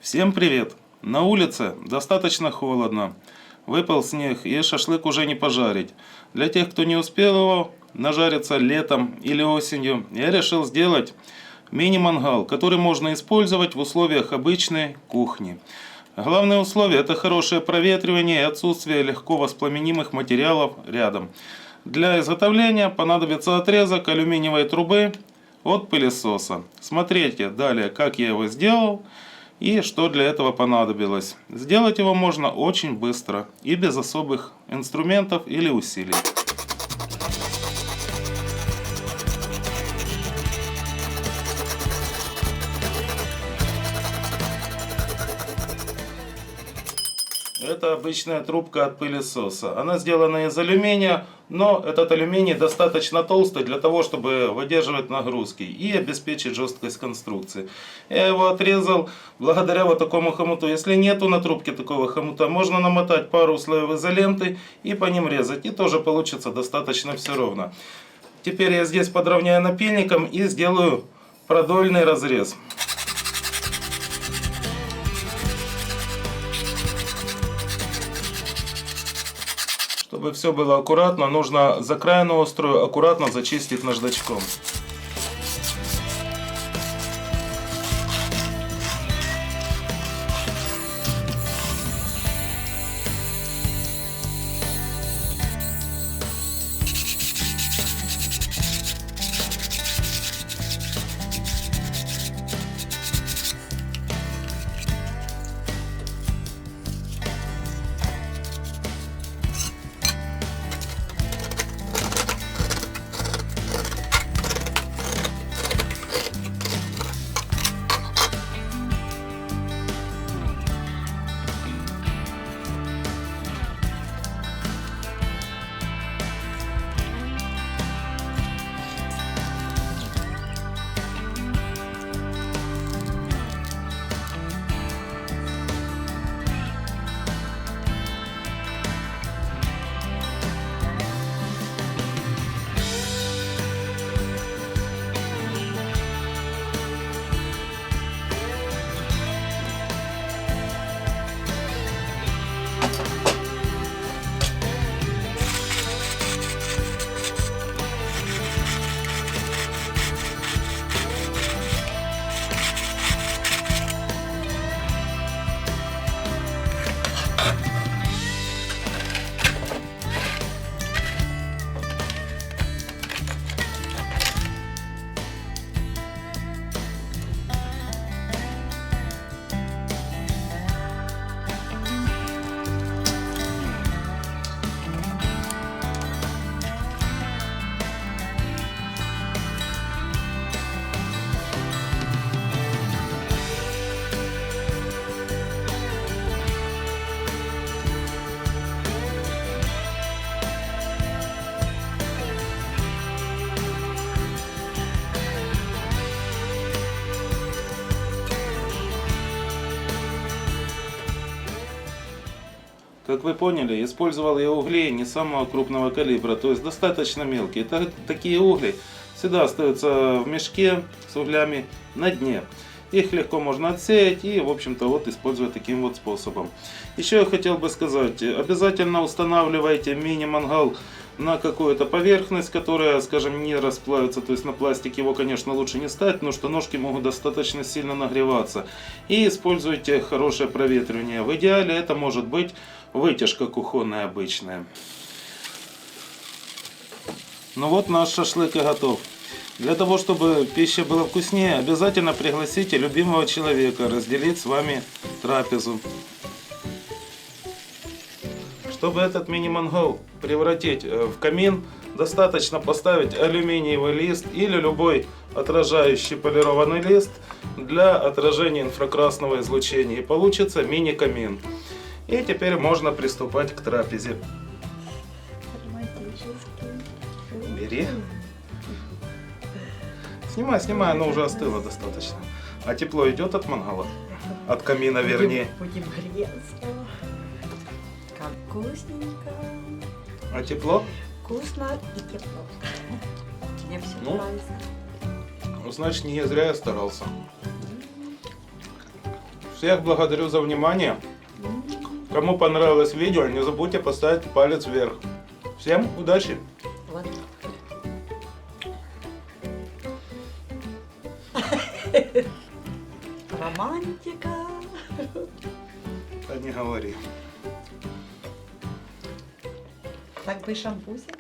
Всем привет! На улице достаточно холодно. Выпал снег и шашлык уже не пожарить. Для тех, кто не успел его нажариться летом или осенью, я решил сделать мини-мангал, который можно использовать в условиях обычной кухни. Главное условие — это хорошее проветривание и отсутствие легко воспламенимых материалов рядом. Для изготовления понадобится отрезок алюминиевой трубы от пылесоса. Смотрите далее, как я его сделал и что для этого понадобилось. Сделать его можно очень быстро и без особых инструментов или усилий. Это обычная трубка от пылесоса. Она сделана из алюминия, но этот алюминий достаточно толстый для того, чтобы выдерживать нагрузки и обеспечить жесткость конструкции. Я его отрезал благодаря вот такому хомуту. Если нету на трубке такого хомута, можно намотать пару слоев изоленты и по ним резать. И тоже получится достаточно все ровно. Теперь я здесь подровняю напильником и сделаю продольный разрез. Чтобы все было аккуратно, нужно закраину острую аккуратно зачистить наждачком. Как вы поняли, использовал я угли не самого крупного калибра, то есть достаточно мелкие. Такие угли всегда остаются в мешке с углями на дне. Их легко можно отсеять и, в общем-то, вот использовать таким вот способом. Еще я хотел бы сказать, обязательно устанавливайте мини-мангал на какую-то поверхность, которая, скажем, не расплавится, то есть на пластик его, конечно, лучше не ставить, потому что ножки могут достаточно сильно нагреваться. И используйте хорошее проветривание. В идеале это может быть вытяжка кухонная обычная. Ну вот наш шашлык и готов. Для того, чтобы пища была вкуснее, обязательно пригласите любимого человека разделить с вами трапезу. Чтобы этот мини-мангал превратить в камин, достаточно поставить алюминиевый лист или любой отражающий полированный лист для отражения инфракрасного излучения. И получится мини-камин. И теперь можно приступать к трапезе. Бери. Снимай, оно уже остыло достаточно. А тепло идет от мангала? От камина, вернее. Будем греться. Как вкусненько. А тепло? Вкусно и тепло. Мне все Ну, нравится. Ну, значит, не зря я старался. Всех благодарю за внимание. Кому понравилось видео, не забудьте поставить палец вверх. Всем удачи! Вот. Романтика. Да не говори. Так бы и шампусик.